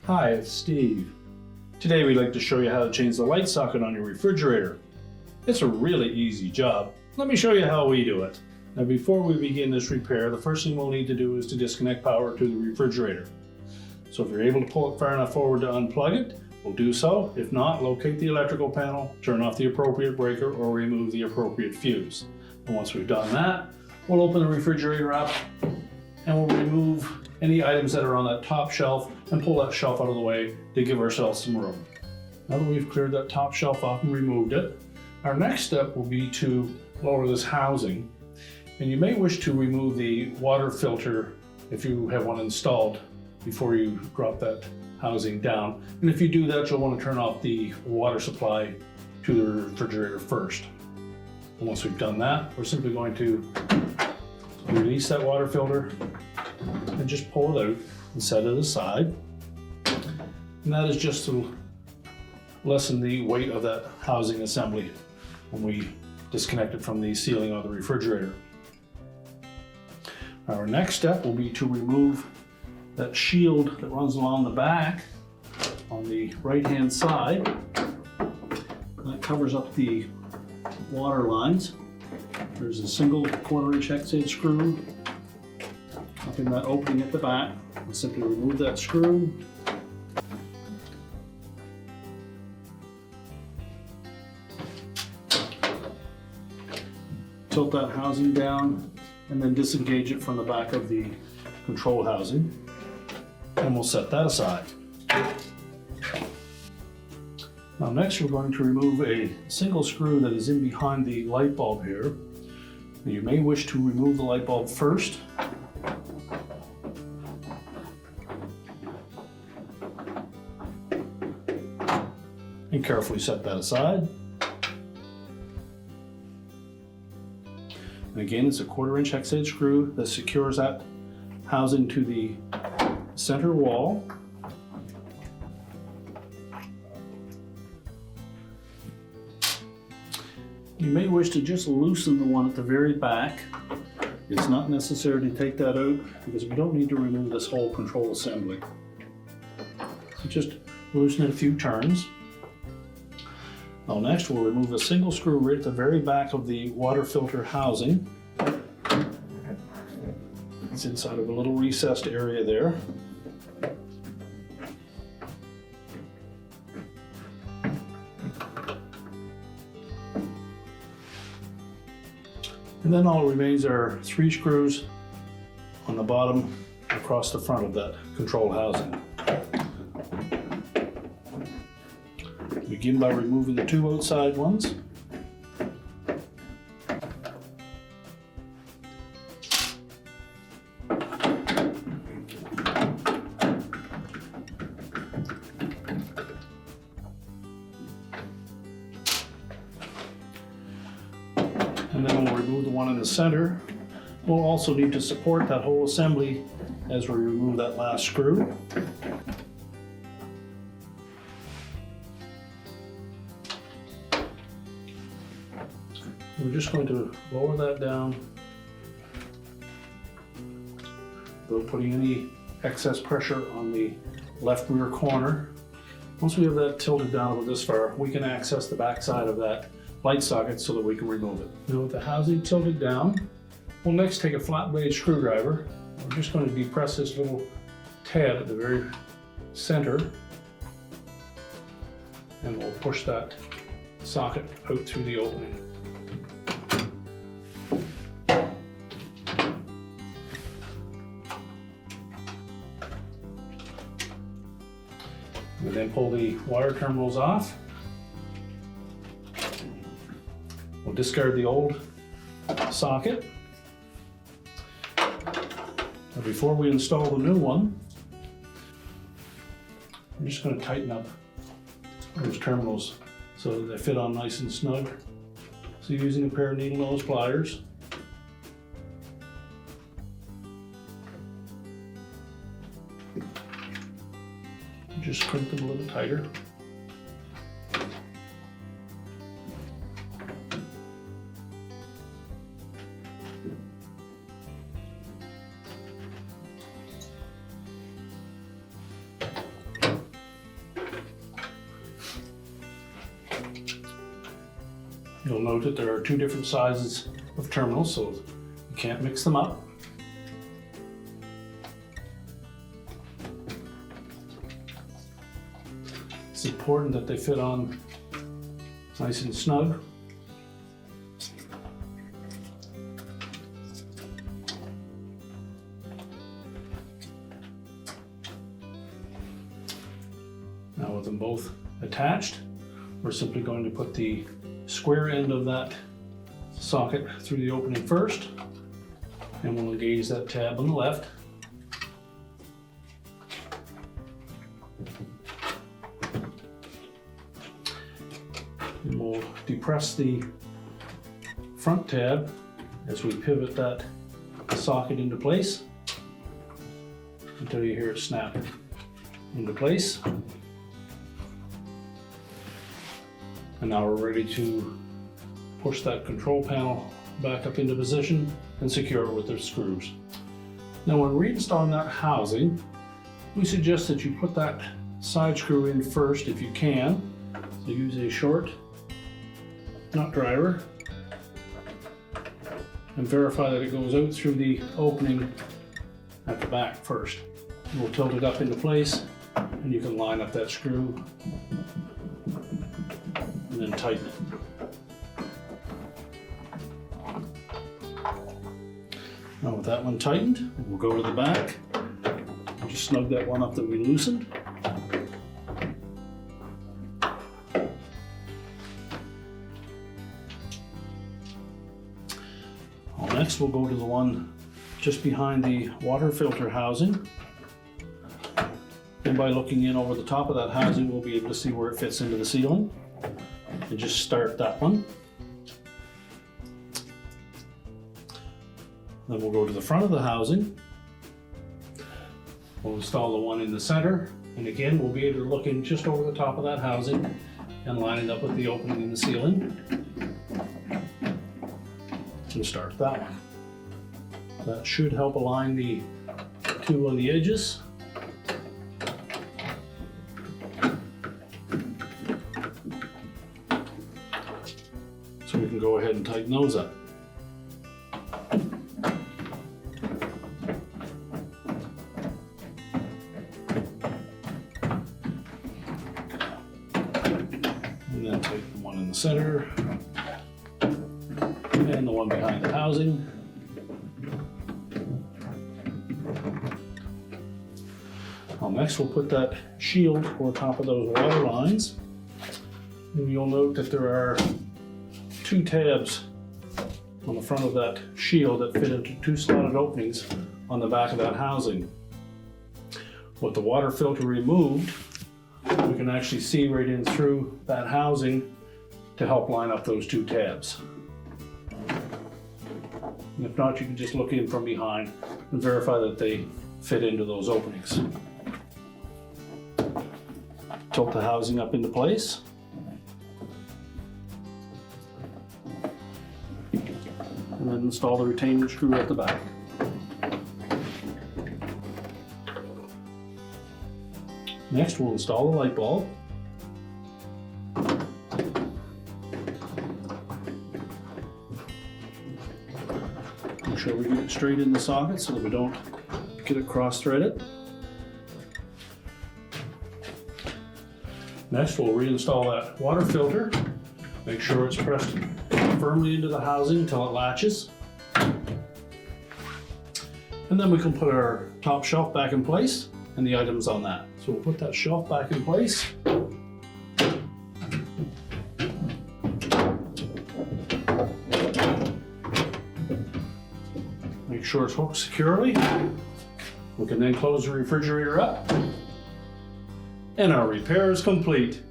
Hi, it's Steve. Today we'd like to show you how to change the light socket on your refrigerator. It's a really easy job. Let me show you how we do it. Now before we begin this repair, the first thing we'll need to do is to disconnect power to the refrigerator. So if you're able to pull it far enough forward to unplug it, we'll do so. If not, locate the electrical panel, turn off the appropriate breaker, or remove the appropriate fuse. And once we've done that, we'll open the refrigerator up and we'll remove any items that are on that top shelf and pull that shelf out of the way to give ourselves some room. Now that we've cleared that top shelf off and removed it, our next step will be to lower this housing. And you may wish to remove the water filter if you have one installed before you drop that housing down. And if you do that, you'll want to turn off the water supply to the refrigerator first. And once we've done that, we're simply going to release that water filter and just pull it out and set it aside. And that is just to lessen the weight of that housing assembly when we disconnect it from the ceiling of the refrigerator. Our next step will be to remove that shield that runs along the back on the right-hand side. That covers up the water lines. There's a single 1/4-inch hex-head screw up in that opening at the back. We'll simply remove that screw. Tilt that housing down and then disengage it from the back of the control housing. And we'll set that aside. Now next we're going to remove a single screw that is in behind the light bulb here. You may wish to remove the light bulb first. And carefully set that aside. And again, it's a 1/4-inch hex-head screw that secures that housing to the center wall. You may wish to just loosen the one at the very back. It's not necessary to take that out because we don't need to remove this whole control assembly. So just loosen it a few turns. Now next we'll remove a single screw right at the very back of the water filter housing. It's inside of a little recessed area there. And then all remains are 3 screws on the bottom across the front of that control housing. Begin by removing the 2 outside ones. And then we'll remove the one in the center. We'll also need to support that whole assembly as we remove that last screw. We're just going to lower that down without putting any excess pressure on the left rear corner. Once we have that tilted down about this far, we can access the back side of that light socket so that we can remove it. Now with the housing tilted down, we'll next take a flat blade screwdriver. We're just going to depress this little tab at the very center and we'll push that socket out through the opening. We then pull the wire terminals off. We'll discard the old socket. Now before we install the new one, I'm just going to tighten up those terminals so that they fit on nice and snug. So using a pair of needle nose pliers, just crimp them a little tighter. You'll note that there are two different sizes of terminals, so you can't mix them up. It's important that they fit on nice and snug. Now with them both attached, we're simply going to put the square end of that socket through the opening first, and we'll engage that tab on the left. And we'll depress the front tab as we pivot that socket into place until you hear it snap into place. And now we're ready to push that control panel back up into position and secure it with the screws. Now when reinstalling that housing, we suggest that you put that side screw in first if you can. So use a short nut driver and verify that it goes out through the opening at the back first. We'll tilt it up into place and you can line up that screw and then tighten it. Now with that one tightened, we'll go to the back, just snug that one up that we loosened. Next we'll go to the one just behind the water filter housing. And by looking in over the top of that housing, we'll be able to see where it fits into the ceiling. And just start that one. Then we'll go to the front of the housing. We'll install the one in the center. And again, we'll be able to look in just over the top of that housing and line it up with the opening in the ceiling. And start that one. That should help align the two on the edges. So we can go ahead and tighten those up. And then tighten the one in the center and the one behind the housing. Well, next we'll put that shield over top of those water lines. And you'll note that there are two tabs on the front of that shield that fit into two slotted openings on the back of that housing. With the water filter removed, we can actually see right in through that housing to help line up those two tabs. And if not, you can just look in from behind and verify that they fit into those openings. Tilt the housing up into place. And then install the retaining screw at the back. Next, we'll install the light bulb. Make sure we get it straight in the socket so that we don't get it cross-threaded. Next, we'll reinstall that water filter. Make sure it's pressed firmly into the housing until it latches. And then we can put our top shelf back in place and the items on that. So we'll put that shelf back in place. Make sure it's hooked securely. We can then close the refrigerator up. And our repair is complete.